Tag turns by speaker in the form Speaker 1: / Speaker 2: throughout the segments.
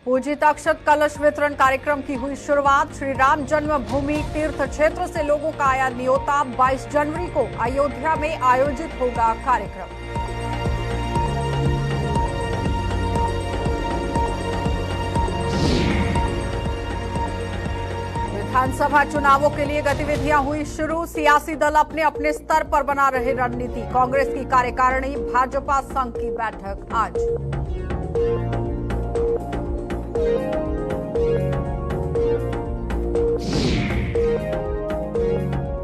Speaker 1: पूजित अक्षत कलश वितरण कार्यक्रम की हुई शुरुआत। श्री राम जन्मभूमि तीर्थ क्षेत्र से लोगों का आया न्योता। 22 जनवरी को अयोध्या में आयोजित होगा कार्यक्रम। विधानसभा चुनावों के लिए गतिविधियां हुई शुरू। सियासी दल अपने अपने स्तर पर बना रहे रणनीति। कांग्रेस की कार्यकारिणी भाजपा संघ की बैठक आज।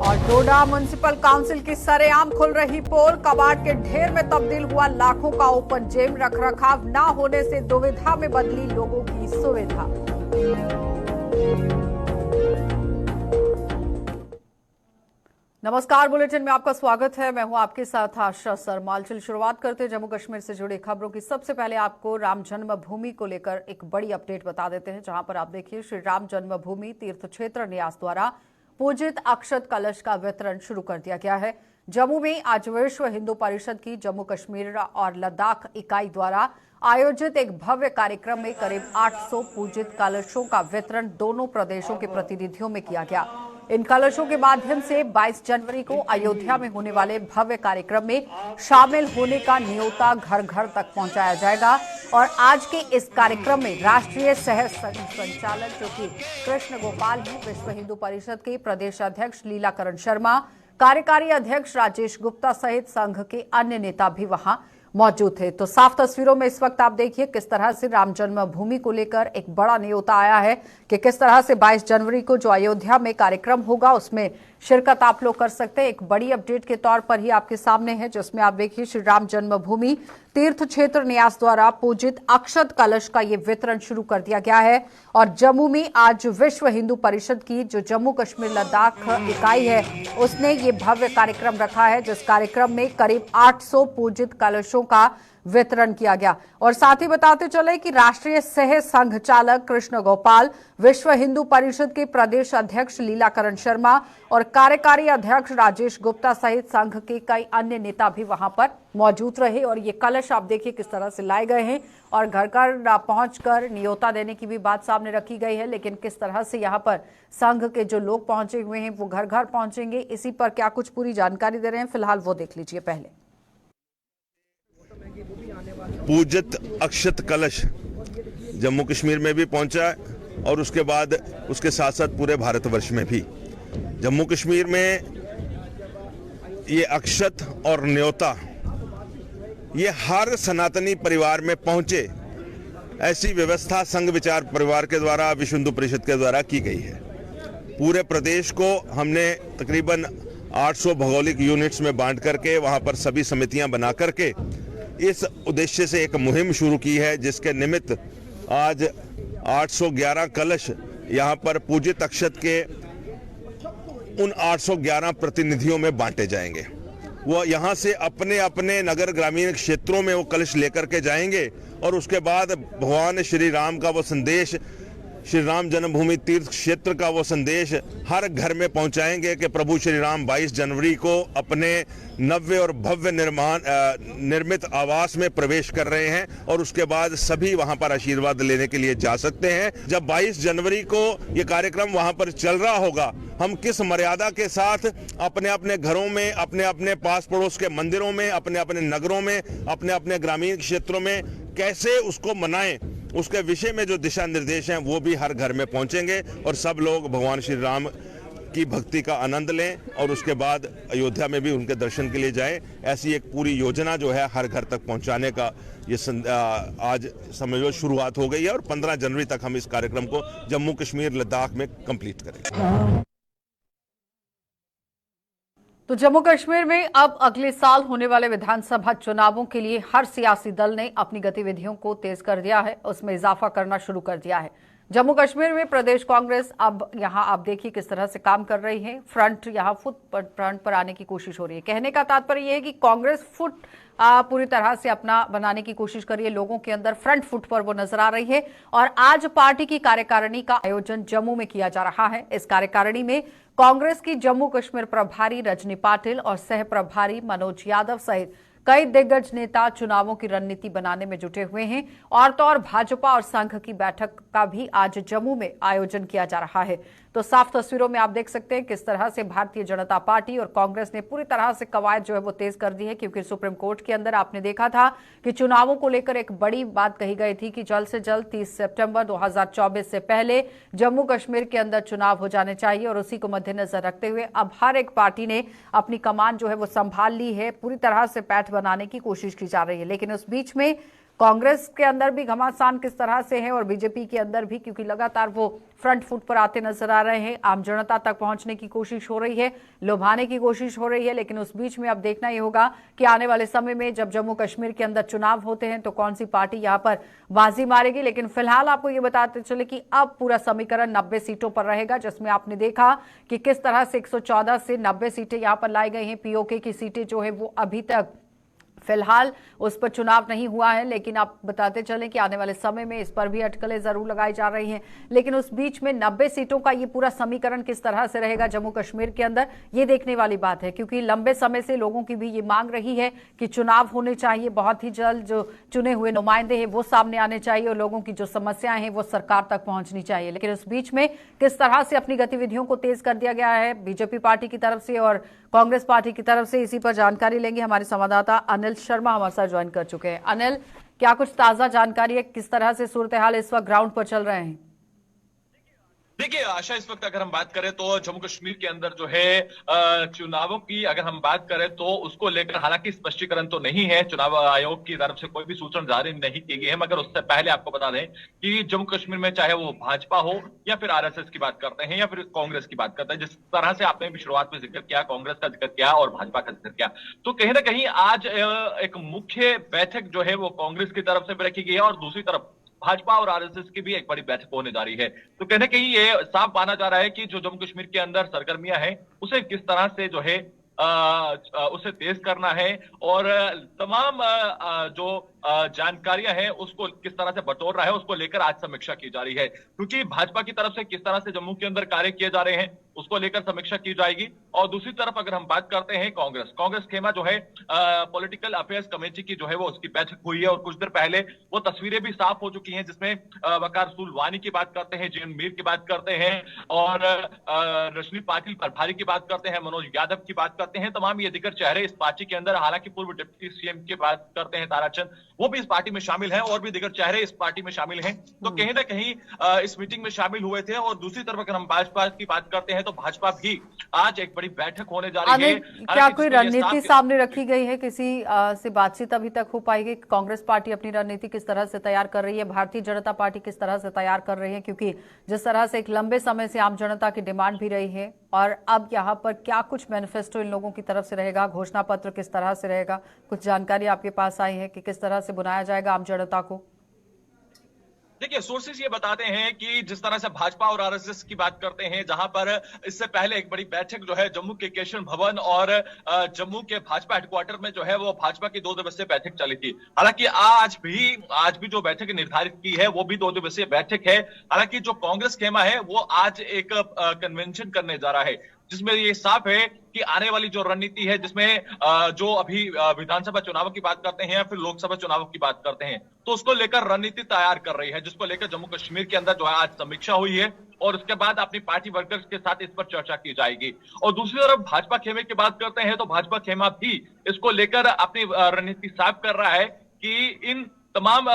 Speaker 1: और डोडा म्युनिसिपल काउंसिल की सरेआम खुल रही पोल। कबाड़ के ढेर में तब्दील हुआ लाखों का ओपन जिम। रखरखाव न होने से दुविधा में बदली लोगों की सुविधा। नमस्कार, बुलेटिन में आपका स्वागत है। मैं हूं आपके साथ आशा सरमाल। शुरुआत करते हैं जम्मू कश्मीर से जुड़ी खबरों की। सबसे पहले आपको राम जन्मभूमि को लेकर एक बड़ी अपडेट बता देते हैं, जहां पर आप देखिए श्री राम जन्मभूमि तीर्थ क्षेत्र न्यास द्वारा पूजित अक्षत कलश का वितरण शुरू कर दिया गया है। जम्मू में आज विश्व हिंदू परिषद की जम्मू कश्मीर और लद्दाख इकाई द्वारा आयोजित एक भव्य कार्यक्रम में करीब 800 पूजित कलशों का वितरण दोनों प्रदेशों के प्रतिनिधियों में किया गया। इन कलशों के माध्यम से 22 जनवरी को अयोध्या में होने वाले भव्य कार्यक्रम में शामिल होने का न्योता घर घर तक पहुंचाया जाएगा। और आज के इस कार्यक्रम में राष्ट्रीय सह संचालक जो कि कृष्ण गोपाल हैं, विश्व हिंदू परिषद के प्रदेश अध्यक्ष लीलाकरण शर्मा, कार्यकारी अध्यक्ष राजेश गुप्ता सहित संघ के अन्य नेता भी वहां मौजूद थे। तो साफ तस्वीरों में इस वक्त आप देखिए किस तरह से राम जन्मभूमि को लेकर एक बड़ा न्योता आया है कि किस तरह से 22 जनवरी को जो अयोध्या में कार्यक्रम होगा उसमें शिरकत आप लोग कर सकते हैं। एक बड़ी अपडेट के तौर पर ही आपके सामने है, जिसमें आप देखिए श्री राम जन्मभूमि तीर्थ क्षेत्र न्यास द्वारा पूजित अक्षत कलश का ये वितरण शुरू कर दिया गया है। और जम्मू में आज विश्व हिंदू परिषद की जो जम्मू कश्मीर लद्दाख इकाई है उसने ये भव्य कार्यक्रम रखा है, जिस कार्यक्रम में करीब 800 पूजित कलशों का वितरण किया गया। और साथ ही बताते चले कि राष्ट्रीय सह संघचालक कृष्ण गोपाल, विश्व हिंदू परिषद के प्रदेश अध्यक्ष लीलाकरण शर्मा और कार्यकारी अध्यक्ष राजेश गुप्ता सहित संघ के कई अन्य नेता भी वहां पर मौजूद रहे। और ये कलश आप देखिए किस तरह से लाए गए हैं और घर घर पहुंचकर न्योता देने की भी बात सामने रखी गई है। लेकिन किस तरह से यहाँ पर संघ के जो लोग पहुंचे हुए हैं वो घर घर पहुंचेंगे, इसी पर क्या कुछ पूरी जानकारी दे रहे हैं, फिलहाल वो देख लीजिए। पहले
Speaker 2: पूजित अक्षत कलश जम्मू कश्मीर में भी पहुंचा है और उसके बाद उसके साथ साथ पूरे भारतवर्ष में भी। जम्मू कश्मीर में ये अक्षत और न्योता ये हर सनातनी परिवार में पहुंचे, ऐसी व्यवस्था संघ विचार परिवार के द्वारा, विश्व हिंदू परिषद के द्वारा की गई है। पूरे प्रदेश को हमने तकरीबन 800 भौगोलिक यूनिट्स में बांट करके वहां पर सभी समितियां बना करके इस उद्देश्य से एक मुहिम शुरू की है, जिसके निमित्त आज 811 कलश यहां पर पूजित अक्षत के उन 811 प्रतिनिधियों में बांटे जाएंगे। वो यहां से अपने अपने नगर ग्रामीण क्षेत्रों में वो कलश लेकर के जाएंगे और उसके बाद भगवान श्री राम का वो संदेश, श्री राम जन्मभूमि तीर्थ क्षेत्र का वो संदेश हर घर में पहुंचाएंगे कि प्रभु श्री राम 22 जनवरी को अपने नव्य और भव्य निर्मित आवास में प्रवेश कर रहे हैं और उसके बाद सभी वहां पर आशीर्वाद लेने के लिए जा सकते हैं। जब 22 जनवरी को ये कार्यक्रम वहां पर चल रहा होगा, हम किस मर्यादा के साथ अपने अपने घरों में, अपने अपने पास पड़ोस के मंदिरों में, अपने अपने नगरों में, अपने अपने ग्रामीण क्षेत्रों में कैसे उसको मनाएं, उसके विषय में जो दिशा निर्देश हैं वो भी हर घर में पहुंचेंगे और सब लोग भगवान श्री राम की भक्ति का आनंद लें और उसके बाद अयोध्या में भी उनके दर्शन के लिए जाएं। ऐसी एक पूरी योजना जो है हर घर तक पहुंचाने का ये आज समझो शुरुआत हो गई है और 15 जनवरी तक हम इस कार्यक्रम को जम्मू कश्मीर लद्दाख में कंप्लीट करेंगे।
Speaker 1: तो जम्मू कश्मीर में अब अगले साल होने वाले विधानसभा चुनावों के लिए हर सियासी दल ने अपनी गतिविधियों को तेज कर दिया है, उसमें इजाफा करना शुरू कर दिया है। जम्मू कश्मीर में प्रदेश कांग्रेस अब यहां आप देखिए किस तरह से काम कर रही है। फ्रंट यहां फ्रंट पर आने की कोशिश हो रही है। कहने का तात्पर्य यह है कि कांग्रेस फुट पूरी तरह से अपना बनाने की कोशिश कर रही है, लोगों के अंदर फ्रंट फुट पर वो नजर आ रही है। और आज पार्टी की कार्यकारिणी का आयोजन जम्मू में किया जा रहा है। इस कार्यकारिणी में कांग्रेस की जम्मू कश्मीर प्रभारी रजनी पाटिल और सह प्रभारी मनोज यादव सहित कई दिग्गज नेता चुनावों की रणनीति बनाने में जुटे हुए हैं। और तो और भाजपा और संघ की बैठक का भी आज जम्मू में आयोजन किया जा रहा है। तो साफ तस्वीरों में आप देख सकते हैं किस तरह से भारतीय जनता पार्टी और कांग्रेस ने पूरी तरह से कवायद जो है वो तेज कर दी है, क्योंकि सुप्रीम कोर्ट के अंदर आपने देखा था कि चुनावों को लेकर एक बड़ी बात कही गई थी कि जल्द से जल्द 30 सितंबर 2024 से पहले जम्मू कश्मीर के अंदर चुनाव हो जाने चाहिए। और उसी को मद्देनजर रखते हुए अब हर एक पार्टी ने अपनी कमान जो है वो संभाल ली है, पूरी तरह से पैठ बनाने की कोशिश की जा रही है। लेकिन उस बीच में कांग्रेस के अंदर भी घमासान किस तरह से है और बीजेपी के अंदर भी, क्योंकि लगातार वो फ्रंट फुट पर आते नजर आ रहे हैं, आम जनता तक पहुंचने की कोशिश हो रही है, लुभाने की कोशिश हो रही है। लेकिन उस बीच में अब देखना ये होगा कि आने वाले समय में जब जम्मू कश्मीर के अंदर चुनाव होते हैं तो कौन सी पार्टी यहां पर बाजी मारेगी। लेकिन फिलहाल आपको ये बताते चले कि अब पूरा समीकरण 90 सीटों पर रहेगा, जिसमें आपने देखा कि किस तरह से 114 से 90 सीटें यहां पर लाई गई हैं। पीओके की सीटें जो है वो अभी तक फिलहाल उस पर चुनाव नहीं हुआ है, लेकिन आप बताते चलें कि आने वाले समय में इस पर भी अटकलें जरूर लगाई जा रही हैं। लेकिन उस बीच में 90 सीटों का ये पूरा समीकरण किस तरह से रहेगा जम्मू कश्मीर के अंदर, ये देखने वाली बात है, क्योंकि लंबे समय से लोगों की भी ये मांग रही है कि चुनाव होने चाहिए, बहुत ही जल्द जो चुने हुए नुमाइंदे हैं वो सामने आने चाहिए और लोगों की जो समस्याएं हैं वो सरकार तक पहुंचनी चाहिए। लेकिन उस बीच में किस तरह से अपनी गतिविधियों को तेज कर दिया गया है बीजेपी पार्टी की तरफ से और कांग्रेस पार्टी की तरफ से, इसी पर जानकारी लेंगे। हमारे संवाददाता अनिल शर्मा हमारे साथ ज्वाइन कर चुके हैं। अनिल, क्या कुछ ताजा जानकारी है, किस तरह से सूरत हाल इस वक्त ग्राउंड पर चल रहे हैं?
Speaker 3: देखिए आशा, इस वक्त अगर हम बात करें तो जम्मू कश्मीर के अंदर जो है चुनावों की अगर हम बात करें तो उसको लेकर हालांकि स्पष्टीकरण तो नहीं है, चुनाव आयोग की तरफ से कोई भी सूचना जारी नहीं की गई है। मगर उससे पहले आपको बता दें कि जम्मू कश्मीर में चाहे वो भाजपा हो या फिर आरएसएस की बात करते हैं या फिर कांग्रेस की बात करते हैं, जिस तरह से आपने भी शुरुआत में जिक्र किया, कांग्रेस का जिक्र किया और भाजपा का जिक्र किया, तो कहीं ना कहीं आज एक मुख्य बैठक जो है वो कांग्रेस की तरफ से भी रखी गई है और दूसरी तरफ भाजपा और आरएसएस की भी एक बड़ी बैठक होने जा रही है। तो कहीं ना कहीं ये साफ माना जा रहा है कि जो जम्मू कश्मीर के अंदर सरगर्मियां हैं उसे किस तरह से जो है उसे तेज करना है और तमाम जो जानकारियां हैं उसको किस तरह से बटोर रहा है उसको लेकर आज समीक्षा की जा रही है। क्योंकि भाजपा की तरफ से किस तरह से जम्मू के अंदर कार्य किए जा रहे हैं उसको लेकर समीक्षा की जाएगी। और दूसरी तरफ अगर हम बात करते हैं कांग्रेस खेमा जो है पॉलिटिकल अफेयर्स कमेटी की जो है वो उसकी बैठक हुई है और कुछ देर पहले वो तस्वीरें भी साफ हो चुकी हैं, जिसमें वकार रसूल वानी की बात करते हैं, जेएन मीर की बात करते हैं और रजनी पाटिल प्रभारी की बात करते हैं, मनोज यादव की बात करते हैं। तमाम ये दिग्गज चेहरे इस पार्टी के अंदर, हालांकि पूर्व डिप्टी सीएम की बात करते हैं ताराचंद, वो भी इस पार्टी में शामिल हैं और भी दिग्गज चेहरे इस पार्टी में शामिल हैं। तो कहीं ना कहीं इस मीटिंग में शामिल हुए थे। और दूसरी तरफ अगर हम भाजपा की बात करते हैं तो भाजपा भी आज एक बड़ी बैठक होने जा रही है।
Speaker 1: क्या कोई रणनीति सामने रखी गई है, किसी से बातचीत अभी तक हो पाएगी? कांग्रेस पार्टी अपनी रणनीति किस तरह से तैयार कर रही है, भारतीय जनता पार्टी किस तरह से तैयार कर रही है? क्योंकि जिस तरह से एक लंबे समय से आम जनता की डिमांड भी रही है और अब यहाँ पर क्या कुछ मैनिफेस्टो इन लोगों की तरफ से रहेगा, घोषणा पत्र किस तरह से रहेगा, कुछ जानकारी आपके पास आई है कि किस तरह से बुलाया जाएगा आम जनता को?
Speaker 3: देखिए सोर्सेज ये बताते हैं कि जिस तरह से भाजपा और आरएसएस की बात करते हैं, जहां पर इससे पहले एक बड़ी बैठक जो है जम्मू के केशव भवन और जम्मू के भाजपा हेडक्वार्टर में जो है वो भाजपा की 2 दिवसीय बैठक चली थी। हालांकि आज भी जो बैठक निर्धारित की है वो भी 2 दिवसीय बैठक है। हालांकि जो कांग्रेस खेमा है वो आज एक कन्वेंशन करने जा रहा है, जिसमें ये साफ है कि आने वाली जो रणनीति है, जिसमें जो अभी विधानसभा चुनावों की बात करते हैं या फिर लोकसभा चुनावों की बात करते हैं, तो उसको लेकर रणनीति तैयार कर रही है, जिसको लेकर जम्मू कश्मीर के अंदर जो है आज समीक्षा हुई है और उसके बाद अपनी पार्टी वर्कर्स के साथ इस पर चर्चा की जाएगी। और दूसरी तरफ भाजपा खेमे की बात करते हैं तो भाजपा खेमा भी इसको लेकर अपनी रणनीति साफ कर रहा है कि इन तमाम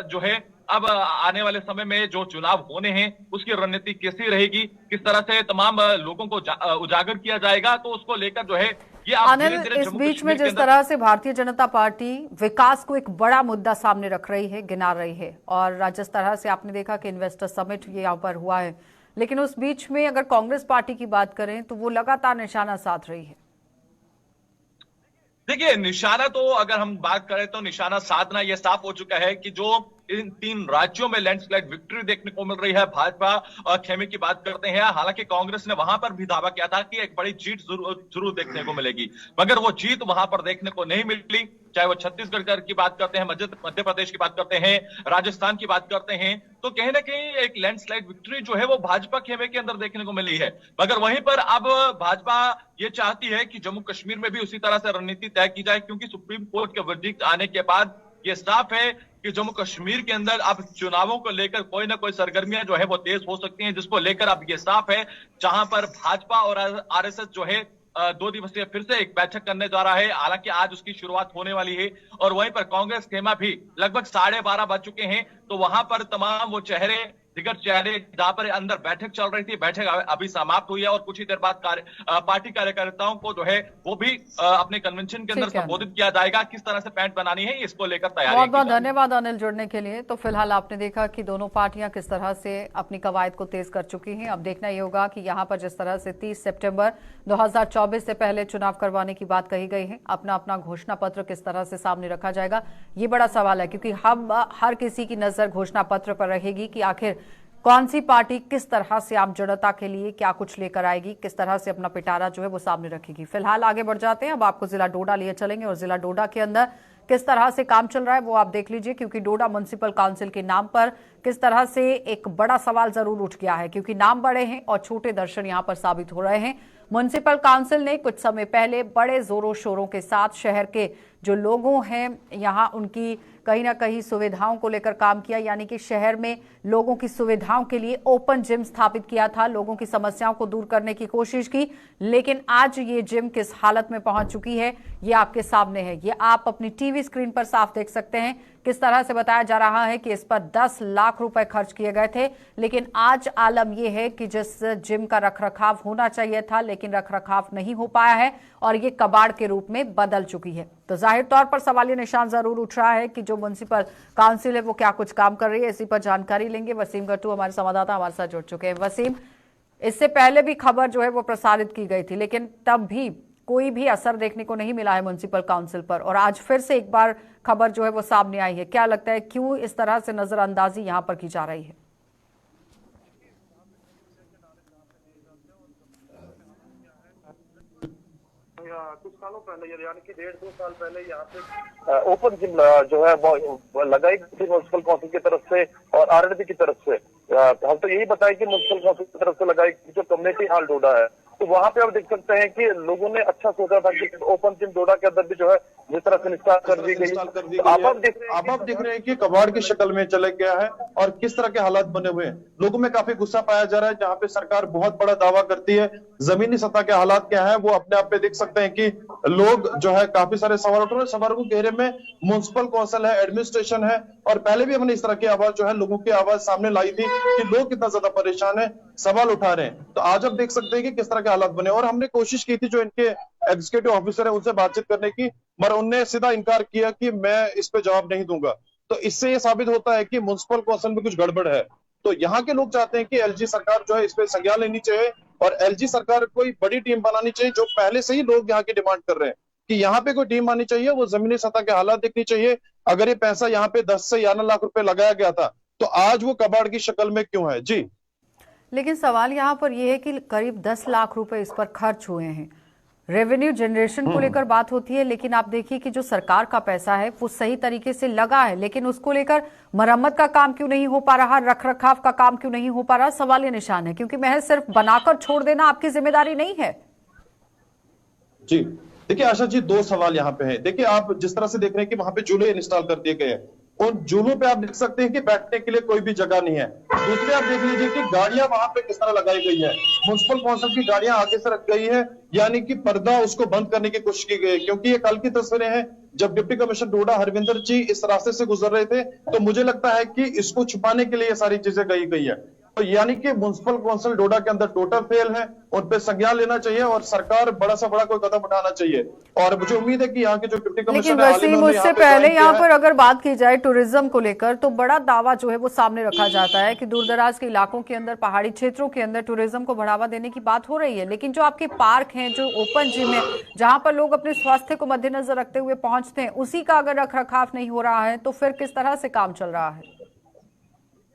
Speaker 3: जो है अब आने वाले समय में जो चुनाव होने हैं उसकी रणनीति कैसी रहेगी, किस तरह से तमाम लोगों को उजागर किया जाएगा, तो उसको लेकर जो है ये
Speaker 1: अनिल, इस बीच में जिस तरह से भारतीय जनता पार्टी विकास को एक बड़ा मुद्दा सामने रख रही है, गिना रही है, और जिस तरह से आपने देखा कि इन्वेस्टर समिट ये यहाँ पर हुआ है, लेकिन उस बीच में अगर कांग्रेस पार्टी की बात करें तो वो लगातार निशाना साध रही है।
Speaker 3: देखिए निशाना तो अगर हम बात करें तो निशाना साधना यह साफ हो चुका है कि जो इन 3 राज्यों में लैंडस्लाइड विक्ट्री देखने को मिल रही है, भाजपा खेमे की बात करते हैं, हालांकि कांग्रेस ने वहां पर भी दावा किया था कि एक बड़ी जीत जरूर देखने को मिलेगी, मगर वो जीत वहां पर देखने को नहीं मिली। चाहे वो छत्तीसगढ़ की बात करते हैं, मध्य प्रदेश की बात करते हैं, राजस्थान की बात करते हैं, तो कहीं ना कहीं एक लैंडस्लाइड विक्ट्री जो है वो भाजपा खेमे के अंदर देखने को मिली है। मगर वहीं पर अब भाजपा ये चाहती है कि जम्मू कश्मीर में भी उसी तरह से रणनीति तय की जाए, क्योंकि सुप्रीम कोर्ट के वर्डिक्ट आने के बाद ये साफ है कि जम्मू कश्मीर के अंदर अब चुनावों को लेकर कोई ना कोई सरगर्मियां जो है वो तेज हो सकती हैं, जिसको लेकर अब ये साफ है, जहां पर भाजपा और आरएसएस जो है 2 दिवसीय फिर से एक बैठक करने जा रहा है। हालांकि आज उसकी शुरुआत होने वाली है और वहीं पर कांग्रेस खेमा भी लगभग 12:30 बज चुके हैं, तो वहां पर तमाम वो चेहरे दिग्गज चेहरे जहां पर अंदर बैठक चल रही थी, बैठक अभी समाप्त हुई है और कुछ ही देर बाद पार्टी कार्यकर्ताओं को जो है वो भी अपने कन्वेंशन के अंदर संबोधित किया जाएगा। किस तरह से पैंट बनानी है इसको लेकर तैयारी।
Speaker 1: बहुत बहुत धन्यवाद अनिल जुड़ने के लिए। तो फिलहाल आपने देखा कि दोनों पार्टियां किस तरह से अपनी कवायद को तेज कर चुकी हैं। अब देखना ये होगा कि यहाँ पर जिस तरह से 30 सितंबर 2024 से पहले चुनाव करवाने की बात कही गई है, अपना अपना घोषणा पत्र किस तरह से सामने रखा जाएगा, ये बड़ा सवाल है, क्योंकि हम हर किसी की नजर घोषणा पत्र पर रहेगी कि आखिर कौन सी पार्टी किस तरह से आम जनता के लिए क्या कुछ लेकर आएगी, किस तरह से अपना पिटारा जो है वो सामने रखेगी। फिलहाल आगे बढ़ जाते हैं, अब आपको जिला डोडा लिए चलेंगे और जिला डोडा के अंदर किस तरह से काम चल रहा है वो आप देख लीजिए, क्योंकि डोडा म्युनिसिपल काउंसिल के नाम पर किस तरह से एक बड़ा सवाल जरूर उठ गया है, क्योंकि नाम बड़े हैं और छोटे दर्शन यहां पर साबित हो रहे हैं। म्युनिसिपल काउंसिल ने कुछ समय पहले बड़े जोरों शोरों के साथ शहर के जो लोगों हैं यहां उनकी कहीं ना कहीं सुविधाओं को लेकर काम किया, यानी कि शहर में लोगों की सुविधाओं के लिए ओपन जिम स्थापित किया था, लोगों की समस्याओं को दूर करने की कोशिश की। लेकिन आज ये जिम किस हालत में पहुंच चुकी है ये आपके सामने है, ये आप अपनी टीवी स्क्रीन पर साफ देख सकते हैं। किस तरह से बताया जा रहा है कि इस पर 10 लाख रुपए खर्च किए गए थे, लेकिन आज आलम यह है कि जिस जिम का रखरखाव होना चाहिए था लेकिन रखरखाव नहीं हो पाया है और ये कबाड़ के रूप में बदल चुकी है। तो जाहिर तौर पर सवालिया निशान जरूर उठ रहा है कि जो म्युनिसिपल काउंसिल है वो क्या कुछ काम कर रही है। इसी पर जानकारी लेंगे, वसीम गट्टू हमारे संवाददाता हमारे साथ जुड़ चुके हैं। वसीम, इससे पहले भी खबर जो है वो प्रसारित की गई थी, लेकिन तब भी कोई भी असर देखने को नहीं मिला है म्युनिसिपल काउंसिल पर, और आज फिर से एक बार खबर जो है वो सामने आई है। क्या लगता है क्यों इस तरह से नजरअंदाजी यहां पर की जा रही है?
Speaker 4: कुछ सालों पहले यानी कि 1.5-2 साल पहले यहाँ पे ओपन जिम जो है वो लगाई गई थी म्युनिसिपल काउंसिल की तरफ से और आरएनबी की तरफ से। हम तो यही बताया कि म्युनिसिपल काउंसिल की तरफ से लगाई जो कम्युनिटी हॉल डोडा है, तो वहाँ पे आप देख सकते हैं कि लोगों ने अच्छा सोचा था कि ओपन जिम डोडा के अंदर भी जो है जिस तरह से इंस्टॉल कर दी गई, अब आप देख रहे हैं कि कबाड़ की शक्ल में चले गया है और किस तरह के हालात बने हुए हैं। लोगों में काफी गुस्सा पाया जा रहा है, जहाँ पे सरकार बहुत बड़ा दावा करती है, जमीनी सतह के हालात क्या है वो अपने आप पे देख सकते हैं कि लोग जो है काफी सारे सवाल उठ रहे हैं। सवालों को घेरे में म्युनिसिपल काउंसिल है, एडमिनिस्ट्रेशन है, और पहले भी हमने इस तरह की आवाज जो है लोगों की आवाज सामने लाई थी कि लोग कितना ज्यादा परेशान है, सवाल उठा रहे हैं। तो आज आप देख सकते हैं कि किस तरह के हालात बने, और हमने कोशिश की थी जो इनके एग्जीक्यूटिव ऑफिसर है उनसे बातचीत करने की, पर उनने सीधा इनकार किया कि मैं इस पे जवाब नहीं दूंगा। तो इससे ये साबित होता है कि म्युनिसिपल काउंसिल में कुछ गड़बड़ है। तो यहाँ के लोग चाहते हैं कि एलजी सरकार जो है इस पे संज्ञान लेनी चाहिए और एलजी सरकार कोई बड़ी टीम बनानी चाहिए, जो पहले से ही लोग यहाँ की डिमांड कर रहे हैं कि यहाँ पे कोई टीम आनी चाहिए, वो जमीनी सतह के हालात देखनी चाहिए। अगर ये पैसा यहाँ पे 10 से 11 लाख रुपए लगाया गया था तो आज वो कबाड़ की शक्ल में क्यों है? जी,
Speaker 1: लेकिन सवाल यहाँ पर यह है कि करीब 10 लाख रुपए इस पर खर्च हुए हैं, रेवेन्यू जनरेशन को लेकर बात होती है, लेकिन आप देखिए कि जो सरकार का पैसा है वो सही तरीके से लगा है, लेकिन उसको लेकर मरम्मत का काम क्यों नहीं हो पा रहा, रखरखाव का काम क्यों नहीं हो पा रहा, सवाल ये निशान है, क्योंकि महज सिर्फ बनाकर छोड़ देना आपकी जिम्मेदारी नहीं है।
Speaker 4: जी देखिए आशा जी, 2 सवाल यहाँ पे हैं। देखिए आप जिस तरह से देख रहे हैं कि वहां पे झूले इंस्टॉल कर दिए गए हैं, उन झूलों पे आप देख सकते हैं कि बैठने के लिए कोई भी जगह नहीं है। दूसरे आप देख लीजिए कि गाड़ियां वहां पे किस तरह लगाई गई है, म्युनिसिपल काउंसिल की गाड़ियां आगे से रख गई है, यानी कि पर्दा उसको बंद करने की कोशिश की गई, क्योंकि ये कल की तस्वीरें हैं जब डिप्टी कमिश्नर डोडा हरविंदर जी इस रास्ते से गुजर रहे थे, तो मुझे लगता है कि इसको छुपाने के लिए ये सारी चीजें कही गई है। तो यानी कि म्युनिसिपल काउंसिल डोडा के अंदर टोटल फेल है, उन पे संज्ञान लेना चाहिए और सरकार बड़ा से बड़ा कोई कदम उठाना चाहिए। और मुझे उम्मीद है कि यहाँ के जो डिप्टी कमिश्नर
Speaker 1: लेकिन वसीम, उससे पहले यहाँ पर अगर बात की जाए टूरिज्म को लेकर, तो बड़ा दावा जो है वो सामने रखा जाता है कि दूरदराज के इलाकों के अंदर, पहाड़ी क्षेत्रों के अंदर टूरिज्म को बढ़ावा देने की बात हो रही है, लेकिन जो आपके पार्क हैं, जो ओपन जिम है, जहां पर लोग अपने स्वास्थ्य को मद्देनजर रखते हुए पहुंचते हैं, उसी का अगर रखरखाव नहीं हो रहा है तो फिर किस तरह से काम चल रहा है?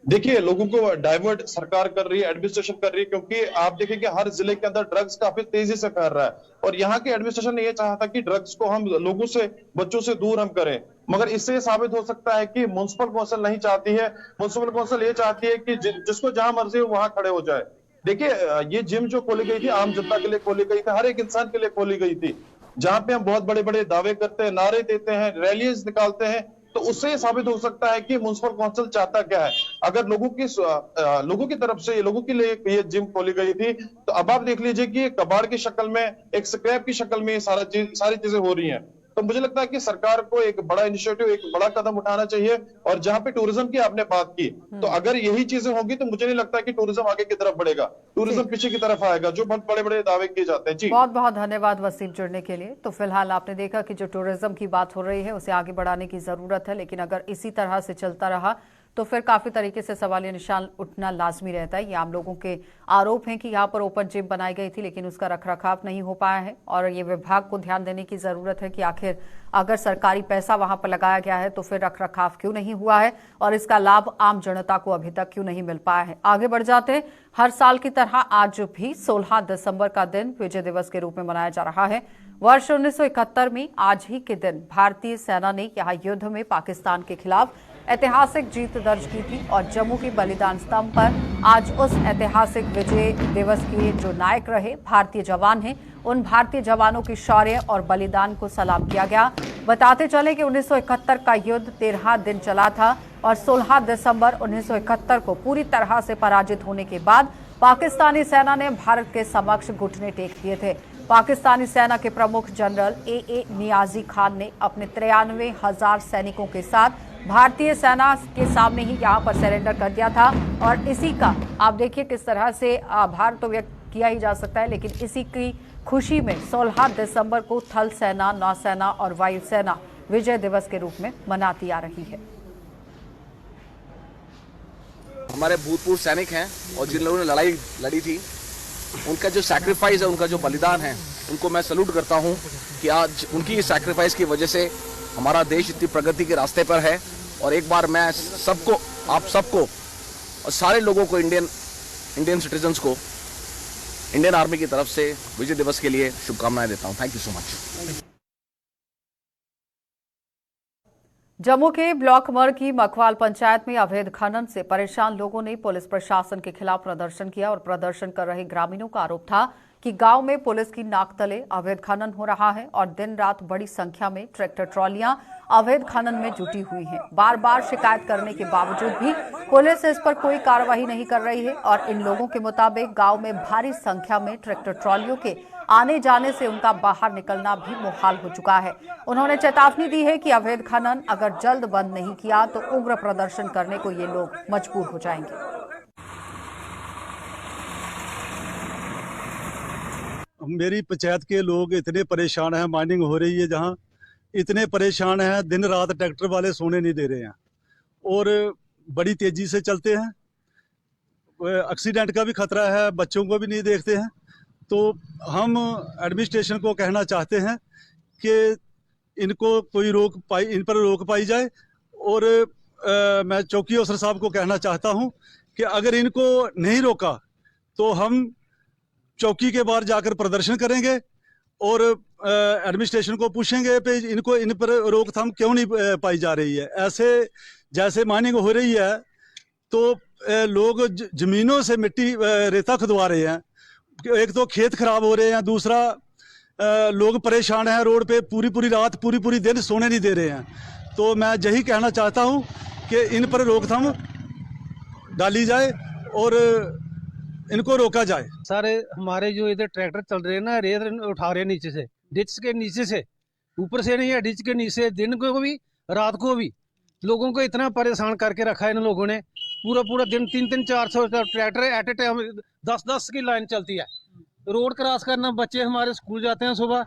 Speaker 5: देखिए, लोगों को डाइवर्ट सरकार कर रही है, एडमिनिस्ट्रेशन कर रही है, क्योंकि आप देखें कि हर जिले के अंदर ड्रग्स काफी तेजी से फैल रहा है और यहाँ की एडमिनिस्ट्रेशन ने ये चाहा था कि ड्रग्स को हम लोगों से, बच्चों से दूर हम करें, मगर इससे ये साबित हो सकता है कि म्युनिसिपल काउंसिल नहीं चाहती है। म्युनिसिपल काउंसिल ये चाहती है कि जिसको जहां मर्जी हो वहां खड़े हो जाए। देखिए, ये जिम जो खोली गई थी आम जनता के लिए खोली गई थी, हर एक इंसान के लिए खोली गई थी, जहां पे हम बहुत बड़े बड़े दावे करते हैं, नारे देते हैं, रैलियां निकालते हैं, तो उससे ये साबित हो सकता है कि म्युनिसिपल काउंसिल चाहता क्या है। अगर लोगों की तरफ से, लोगों के लिए ये जिम खोली गई थी, तो अब आप देख लीजिए कि कबाड़ की शक्ल में, एक स्क्रैप की शक्ल में ये सारी चीजें हो रही हैं। तो मुझे लगता है कि सरकार को एक बड़ा इनिशिएटिव, एक बड़ा कदम उठाना चाहिए। और जहां पे टूरिज्म की आपने बात की, तो अगर यही चीजें होंगी तो मुझे नहीं लगता कि टूरिज्म आगे की तरफ बढ़ेगा, टूरिज्म पीछे की तरफ आएगा, जो बहुत बड़े बड़े दावे किए जाते हैं। जी,
Speaker 1: बहुत बहुत धन्यवाद वसीम जुड़ने के लिए। तो फिलहाल आपने देखा कि जो टूरिज्म की बात हो रही है उसे आगे बढ़ाने की जरूरत है, लेकिन अगर इसी तरह से चलता रहा तो फिर काफी तरीके से सवालिया निशान उठना लाजमी रहता है। ये आम लोगों के आरोप हैं कि यहाँ पर ओपन जिम बनाई गई थी लेकिन उसका रखरखाव नहीं हो पाया है और ये विभाग को ध्यान देने की जरूरत है कि आखिर अगर सरकारी पैसा वहां पर लगाया गया है तो फिर रखरखाव क्यों नहीं हुआ है और इसका लाभ आम जनता को अभी तक क्यों नहीं मिल पाया है। आगे बढ़ जाते हैं। हर साल की तरह आज भी 16 दिसंबर का दिन विजय दिवस के रूप में मनाया जा रहा है। वर्ष 1971 में आज ही के दिन भारतीय सेना ने यहाँ युद्ध में पाकिस्तान के खिलाफ ऐतिहासिक जीत दर्ज की थी और जम्मू की बलिदान स्तंभ पर आज उस ऐतिहासिक विजय दिवस के जो नायक रहे भारतीय जवान हैं, उन भारतीय जवानों की शौर्य और बलिदान को सलाम किया गया। बताते चले कि 1971 का युद्ध 13 दिन चला था और 16 दिसंबर 1971 को पूरी तरह से पराजित होने के बाद पाकिस्तानी सेना ने भारत के समक्ष घुटने टेक दिए थे। पाकिस्तानी सेना के प्रमुख जनरल ए नियाजी खान ने अपने 93,000 सैनिकों के साथ भारतीय सेना के सामने ही यहां पर सरेंडर कर दिया था और इसी का आप देखिए किस तरह से आभार तो व्यक्त किया ही जा सकता है, लेकिन इसी की खुशी में 16 दिसंबर को थल सेना, नौसेना और वायुसेना विजय दिवस के रूप में मनाती आ रही है।
Speaker 6: हमारे भूतपूर्व सैनिक हैं और जिन लोगों ने लड़ाई लड़ी थी, उनका जो सैक्रिफाइस है, उनका जो बलिदान है, उनको मैं सैल्यूट करता हूं कि आज उनकी सैक्रिफाइस की वजह से हमारा देश इतनी प्रगति के रास्ते पर है। और एक बार मैं सबको, आप सबको और सारे लोगों को, इंडियन सिटीजन्स को इंडियन आर्मी की तरफ से विजय दिवस के लिए शुभकामनाएं देता हूं। Thank you so much.
Speaker 1: Jammu के ब्लॉक मर की मखवाल पंचायत में अवैध खनन से परेशान लोगों ने पुलिस प्रशासन के खिलाफ प्रदर्शन किया और प्रदर्शन कर रहे ग्रामीणों का आरोप था कि गांव में पुलिस की नाक तले अवैध खनन हो रहा है और दिन रात बड़ी संख्या में ट्रैक्टर ट्रॉलियां अवैध खनन में जुटी हुई हैं। बार बार शिकायत करने के बावजूद भी पुलिस इस पर कोई कार्रवाई नहीं कर रही है और इन लोगों के मुताबिक गांव में भारी संख्या में ट्रैक्टर ट्रॉलियों के आने जाने से उनका बाहर निकलना भी मुहाल हो चुका है। उन्होंने चेतावनी दी है कि अवैध खनन अगर जल्द बंद नहीं किया तो उग्र प्रदर्शन करने को ये लोग मजबूर हो जाएंगे।
Speaker 7: मेरी पंचायत के लोग इतने परेशान हैं, माइनिंग हो रही है जहां, इतने परेशान हैं, दिन रात ट्रैक्टर वाले सोने नहीं दे रहे हैं और बड़ी तेजी से चलते हैं। एक्सीडेंट का भी खतरा है, बच्चों को भी नहीं देखते हैं। तो हम एडमिनिस्ट्रेशन को कहना चाहते हैं कि इनको कोई इन पर रोक पाई जाए और मैं चौकी अफसर साहब को कहना चाहता हूं कि अगर इनको नहीं रोका तो हम चौकी के बाहर जाकर प्रदर्शन करेंगे और एडमिनिस्ट्रेशन को पूछेंगे पे इन पर रोकथाम क्यों नहीं पाई जा रही है। ऐसे जैसे माइनिंग हो रही है तो लोग जमीनों से मिट्टी रेता खुदवा रहे हैं, एक तो खेत खराब हो रहे हैं, दूसरा लोग परेशान हैं, रोड पे पूरी रात पूरी दिन सोने नहीं दे रहे हैं। तो मैं यही कहना चाहता हूं कि इन पर रोकथाम डाली जाए और इनको रोका जाए।
Speaker 8: सारे हमारे जो इधर ट्रैक्टर चल रहे हैं ना, रेत उठा रहे हैं नीचे से, डिच के नीचे से, ऊपर से नहीं है, डिच के नीचे, दिन को भी रात को भी लोगों को इतना परेशान करके रखा है इन लोगों ने। पूरा दिन 300-400 ट्रैक्टर एट ए टाइम 10-10 की लाइन चलती है। रोड क्रॉस करना, बच्चे हमारे स्कूल जाते हैं सुबह,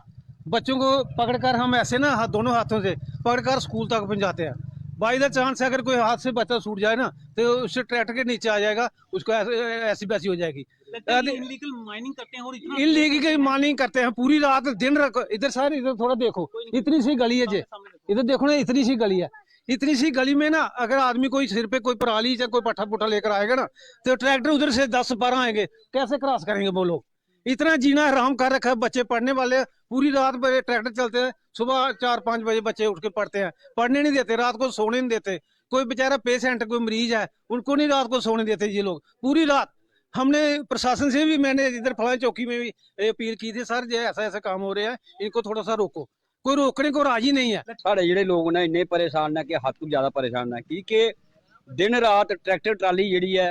Speaker 8: बच्चों को पकड़कर हम ऐसे ना दोनों हाथों से पकड़कर स्कूल तक पहुंचाते हैं। बाई द चांस अगर कोई हाथ से बच्चा छूट जाए ना तो उससे ट्रैक्टर के नीचे आ जाएगा, उसको ऐसी वैसी हो जाएगी।
Speaker 9: इलीगल माइनिंग करते हैं और
Speaker 8: इलीगल माइनिंग करते हैं पूरी रात दिन। इधर सारे इधर थोड़ा देखो, इतनी सी गली है जी, इधर देखो ना, इतनी सी गली है, इतनी सी गली में ना अगर आदमी कोई सिर पे कोई पराली या कोई पट्ठा पुट्ठा लेकर आएगा ना, तो ट्रैक्टर उधर से 10-12 आएंगे, कैसे क्रॉस करेंगे वो लोग? इतना जीना हराम कर रखा है। बच्चे पढ़ने वाले पूरी रात ट्रैक्टर चलते हैं, सुबह 4-5 बजे बच्चे उठ के पढ़ते हैं, पढ़ने नहीं देते, रात को सोने नहीं देते। कोई बेचारा पेशेंट, कोई मरीज है, उनको नहीं रात को सोने देते ये लोग पूरी रात। हमने प्रशासन से भी, मैंने इधर फलाई चौकी में भी अपील की थी, सर जो ऐसा ऐसा काम हो रहा है, इनको थोड़ा सा रोको। कोई रोकने को राजी नहीं है।
Speaker 10: साढ़े जेडे लोग ने इन्ने परेशान ने कि हद तो ज्यादा परेशान है, क्योंकि दिन रात ट्रैक्टर ट्राली जिहड़ी है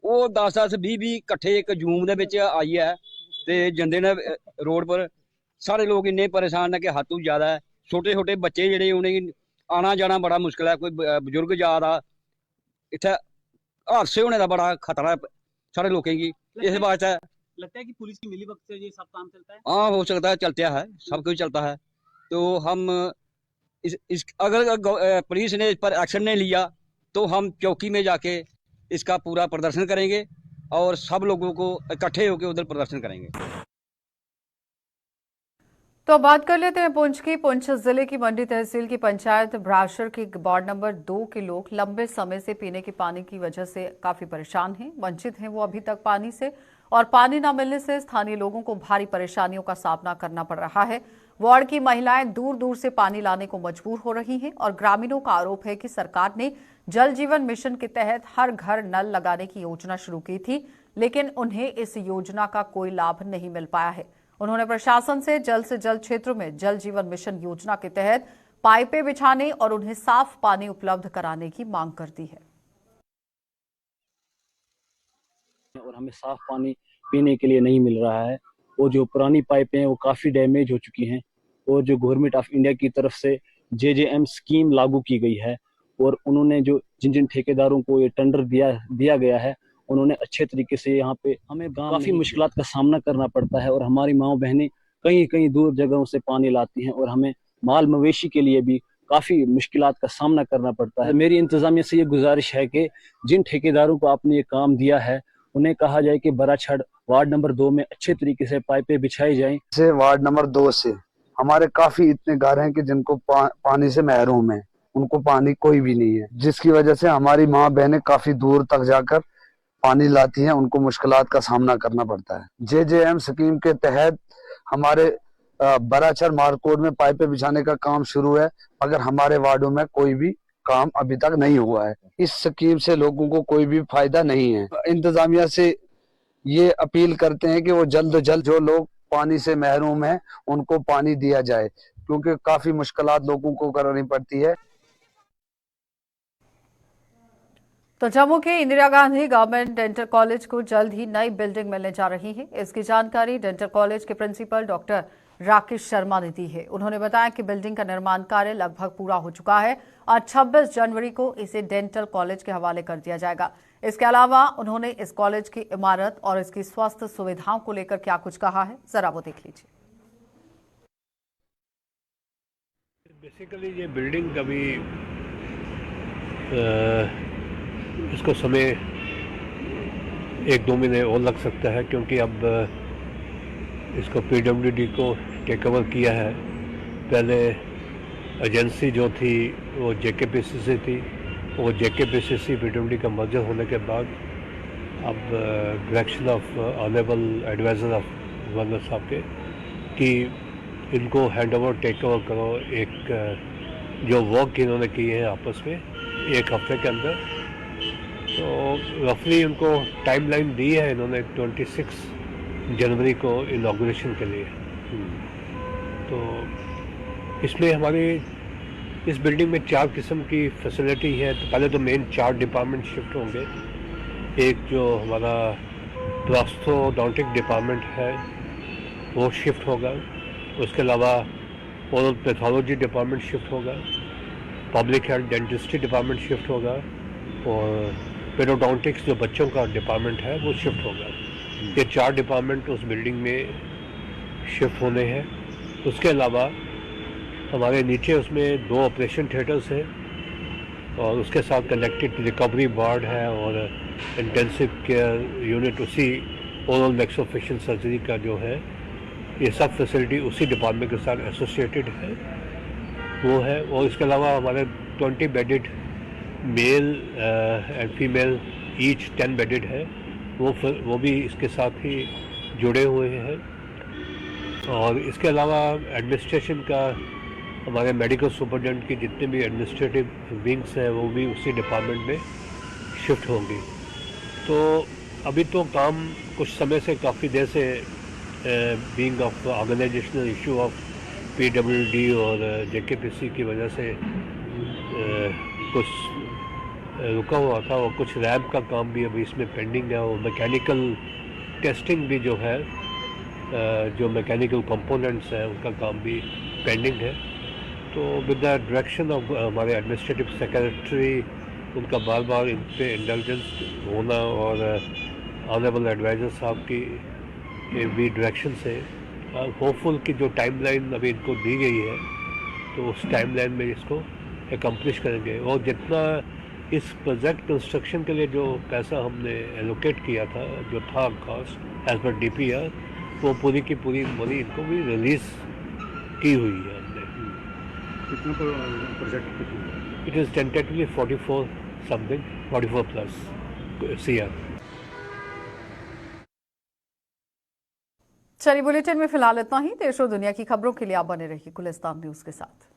Speaker 10: वो 10-10 20-20 इकट्ठे एक जूम दे विच आई है ते जंदे ने रोड पर। सारे लोग इन्ने परेशान है कि हद तो ज्यादा है। छोटे छोटे बच्चे जिहड़े उन्हें आना जाना बड़ा मुश्किल है। कोई बजुर्ग जा रहा, इत्थे हादसे होने का बड़ा खतरा है सारे लोगों की। इस बात है
Speaker 9: लगता है कि पुलिस की मिलीभगत से ये सब काम चलता है।
Speaker 10: हाँ, हो सकता है, चलता है, सब कुछ चलता है। तो हम अगर पुलिस ने इस पर एक्शन नहीं लिया तो हम चौकी में जाके इसका पूरा प्रदर्शन करेंगे और सब लोगों को इकट्ठे होकर उधर प्रदर्शन करेंगे।
Speaker 1: तो बात कर लेते हैं पुंछ की। पुंछ जिले की मंडी तहसील की पंचायत भ्राशर की वार्ड नंबर 2 के लोग लंबे समय से पीने के पानी की वजह से काफी परेशान हैं, वंचित हैं वो अभी तक पानी से, और पानी न मिलने से स्थानीय लोगों को भारी परेशानियों का सामना करना पड़ रहा है। वार्ड की महिलाएं दूर दूर से पानी लाने को मजबूर हो रही हैं और ग्रामीणों का आरोप है कि सरकार ने जल जीवन मिशन के तहत हर घर नल लगाने की योजना शुरू की थी, लेकिन उन्हें इस योजना का कोई लाभ नहीं मिल पाया है। उन्होंने प्रशासन से जल्द क्षेत्रों में जल जीवन मिशन योजना के तहत पाइपें बिछाने और उन्हें साफ पानी उपलब्ध कराने की मांग कर दी है।
Speaker 11: और हमें साफ पानी पीने के लिए नहीं मिल रहा है, और जो पुरानी पाइपें हैं वो काफ़ी डैमेज हो चुकी हैं, और जो गवर्नमेंट ऑफ इंडिया की तरफ से JJM स्कीम लागू की गई है, और उन्होंने जो जिन जिन ठेकेदारों को ये टेंडर दिया गया है, उन्होंने अच्छे तरीके से यहाँ पे हमें काफ़ी मुश्किलात का सामना करना पड़ता है। और हमारी माँ बहनें कहीं कहीं दूर जगहों से पानी लाती हैं, और हमें माल मवेशी के लिए भी काफ़ी मुश्किलात का सामना करना पड़ता है। मेरी इंतज़ामिया से ये गुजारिश है कि जिन ठेकेदारों को आपने ये काम दिया है, उन्हें कहा जाए कि बराछड़ वार्ड नंबर 2 में अच्छे तरीके से पाइपें बिछाई जाएं।
Speaker 12: से वार्ड नंबर 2 से हमारे काफी इतने घर हैं कि जिनको पानी से महरूम है, उनको पानी कोई भी नहीं है, जिसकी वजह से हमारी माँ बहनें काफी दूर तक जाकर पानी लाती हैं, उनको मुश्किलात का सामना करना पड़ता है। JJM स्कीम के तहत हमारे बराछड़ मारकोट में पाइपें बिछाने का काम शुरू है, मगर हमारे वार्डों में कोई भी काम अभी तक नहीं हुआ है। इस स्कीम से लोगों को कोई भी फायदा नहीं है। इंतजामिया से ये अपील करते हैं कि वो जल्द जल्द जो लोग पानी से महरूम हैं उनको पानी दिया जाए, क्योंकि काफी मुश्किलात लोगों को करनी पड़ती है।
Speaker 1: तो जम्मू के Indira Gandhi government dental college को जल्द ही नई बिल्डिंग मिलने जा रही है। इसकी जानकारी डेंटल कॉलेज के प्रिंसिपल डॉक्टर राकेश शर्मा ने दी है। उन्होंने बताया कि बिल्डिंग का निर्माण कार्य लगभग पूरा हो चुका है और 26 जनवरी को इसे डेंटल कॉलेज के हवाले कर दिया जाएगा। इसके अलावा उन्होंने इस कॉलेज की इमारत और इसकी स्वास्थ्य सुविधाओं को लेकर क्या कुछ कहा है, जरा वो देख लीजिए।
Speaker 13: बेसिकली ये बिल्डिंग कभी इसको समय 1-2 महीने और लग सकता है, क्योंकि अब इसको PWD को टेक ओवर किया है। पहले एजेंसी जो थी वो JKPCC थी, वो JKPCC PWD का मर्जर होने के बाद अब direction of honourable adviser of governor साहब के कि इनको हैंड ओवर टेक ओवर करो। एक जो वर्क इन्होंने किए हैं आपस में 1 हफ्ते के अंदर, तो रफली उनको टाइमलाइन दी है इन्होंने 26 जनवरी को इनॉग्रेशन के लिए। तो इसमें हमारी इस बिल्डिंग में 4 किस्म की फैसिलिटी है। तो पहले तो मेन 4 डिपार्टमेंट शिफ्ट होंगे। एक जो हमारा प्लास्थोडोंटिक डिपार्टमेंट है वो शिफ्ट होगा, उसके अलावा ओरल पैथोलॉजी डिपार्टमेंट शिफ्ट होगा, public health dentistry department shift होगा, और पेडोडोंटिक्स जो बच्चों का डिपार्टमेंट है वो शिफ्ट होगा। ये 4 डिपार्टमेंट उस बिल्डिंग में शिफ्ट होने हैं। उसके अलावा हमारे नीचे उसमें 2 ऑपरेशन थिएटर्स हैं, और उसके साथ कनेक्टेड रिकवरी वार्ड है और इंटेंसिव केयर यूनिट, उसी ओरल मैक्सोफेशियल सर्जरी का जो है, ये सब फैसिलिटी उसी डिपार्टमेंट के साथ एसोसिएटेड है वो है। और इसके अलावा हमारे 20 bedded male and female each 10 bedded है, वो भी इसके साथ ही जुड़े हुए हैं। और इसके अलावा एडमिनिस्ट्रेशन का हमारे मेडिकल सुपरडेंट की जितने भी एडमिनिस्ट्रेटिव विंग्स हैं वो भी उसी डिपार्टमेंट में शिफ्ट होंगी। तो अभी तो काम कुछ समय से काफ़ी देर से being of organisational issue of PWD और जेकेपीसी की वजह से कुछ रुका हुआ था, और कुछ रैम्प का काम भी अभी इसमें पेंडिंग है, और मैकेनिकल टेस्टिंग भी जो है, जो मैकेनिकल कंपोनेंट्स हैं उनका काम भी पेंडिंग है। तो विद द डायरेक्शन ऑफ हमारे एडमिनिस्ट्रेटिव सेक्रेटरी, उनका बार बार इन पे इंटेलिजेंस होना और ऑनरेबल एडवाइज़र साहब की भी डायरेक्शन से होपफुल की जो टाइमलाइन अभी इनको दी गई है तो उस टाइमलाइन में इसको एकम्प्लिश करेंगे। और जितना इस प्रोजेक्ट कंस्ट्रक्शन के लिए जो पैसा हमने एलोकेट किया था, जो था कॉस्ट एज पर DPR, वो पूरी की पूरी मनी इनको भी रिलीज़ की हुई है हमने।
Speaker 14: कितना project?
Speaker 13: It is tentatively 44 something, 44 plus CR।
Speaker 1: चलिए, बुलेटिन में फिलहाल इतना ही। देश और दुनिया की खबरों के लिए आप बने रहिए गुलिस्तान न्यूज के साथ।